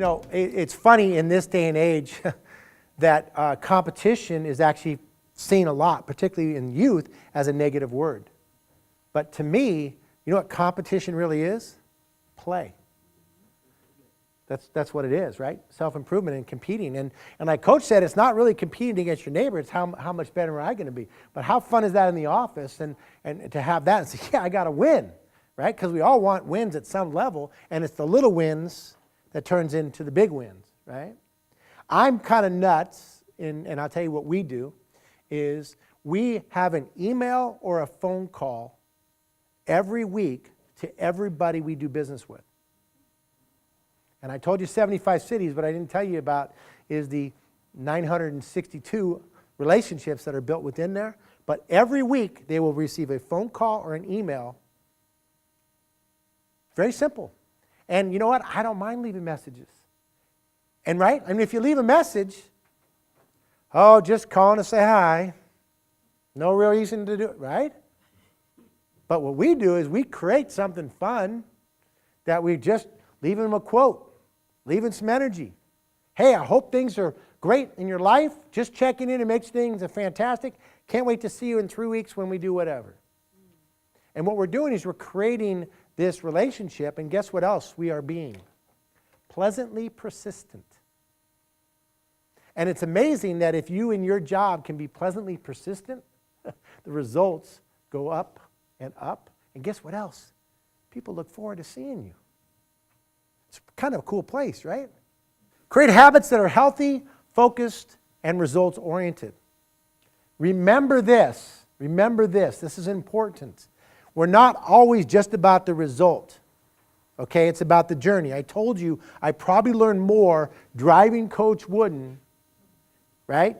know, it's funny in this day and age that competition is actually seen a lot, particularly in youth, as a negative word. But to me, you know what competition really is? Play. That's what it is, right? Self-improvement and competing. And like Coach said, it's not really competing against your neighbor. It's how much better am I going to be. But how fun is that in the office and to have that and say, yeah, I got to win, right? Because we all want wins at some level, and it's the little wins that turns into the big wins, right? I'm kind of nuts, and I'll tell you what we do, is we have an email or a phone call every week to everybody we do business with. And I told you 75 cities, but I didn't tell you about is the 962 relationships that are built within there. But every week they will receive a phone call or an email. Very simple. And you know what? I don't mind leaving messages. And right? I mean, if you leave a message, oh, just calling to say hi. No real reason to do it, right? But what we do is we create something fun that we just leave them a quote. Leaving some energy. Hey, I hope things are great in your life. Just checking in and makes things fantastic. Can't wait to see you in 3 weeks when we do whatever. And what we're doing is we're creating this relationship, and guess what else we are being? Pleasantly persistent. And it's amazing that if you in your job can be pleasantly persistent, the results go up and up. And guess what else? People look forward to seeing you. It's kind of a cool place, right? Create habits that are healthy, focused, and results-oriented. Remember this. Remember this. This is important. We're not always just about the result. Okay? It's about the journey. I told you I probably learned more driving Coach Wooden, right?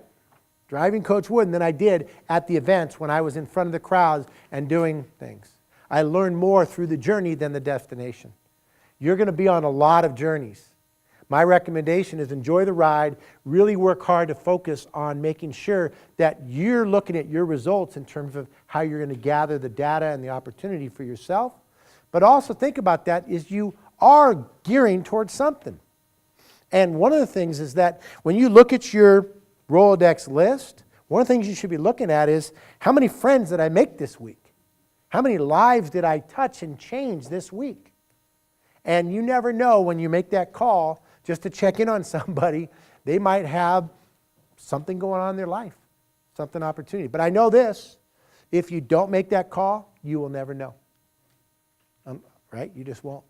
Driving Coach Wooden than I did at the events when I was in front of the crowds and doing things. I learned more through the journey than the destination. You're going to be on a lot of journeys. My recommendation is enjoy the ride, really work hard to focus on making sure that you're looking at your results in terms of how you're going to gather the data and the opportunity for yourself. But also think about that is you are gearing towards something. And one of the things is that when you look at your Rolodex list, one of the things you should be looking at is how many friends did I make this week? How many lives did I touch and change this week? And you never know when you make that call just to check in on somebody, they might have something going on in their life, something opportunity. But I know this, if you don't make that call, you will never know. Right? You just won't.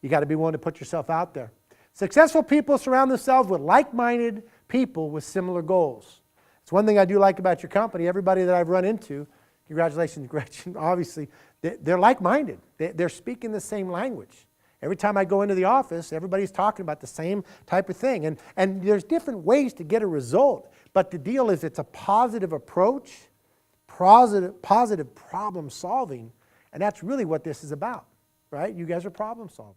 You got to be willing to put yourself out there. Successful people surround themselves with like-minded people with similar goals. It's one thing I do like about your company. Everybody that I've run into, congratulations, Gretchen, obviously, they're like-minded. They're speaking the same language. Every time I go into the office, everybody's talking about the same type of thing. And there's different ways to get a result. But the deal is it's a positive approach, positive problem solving. And that's really what this is about, right? You guys are problem solvers.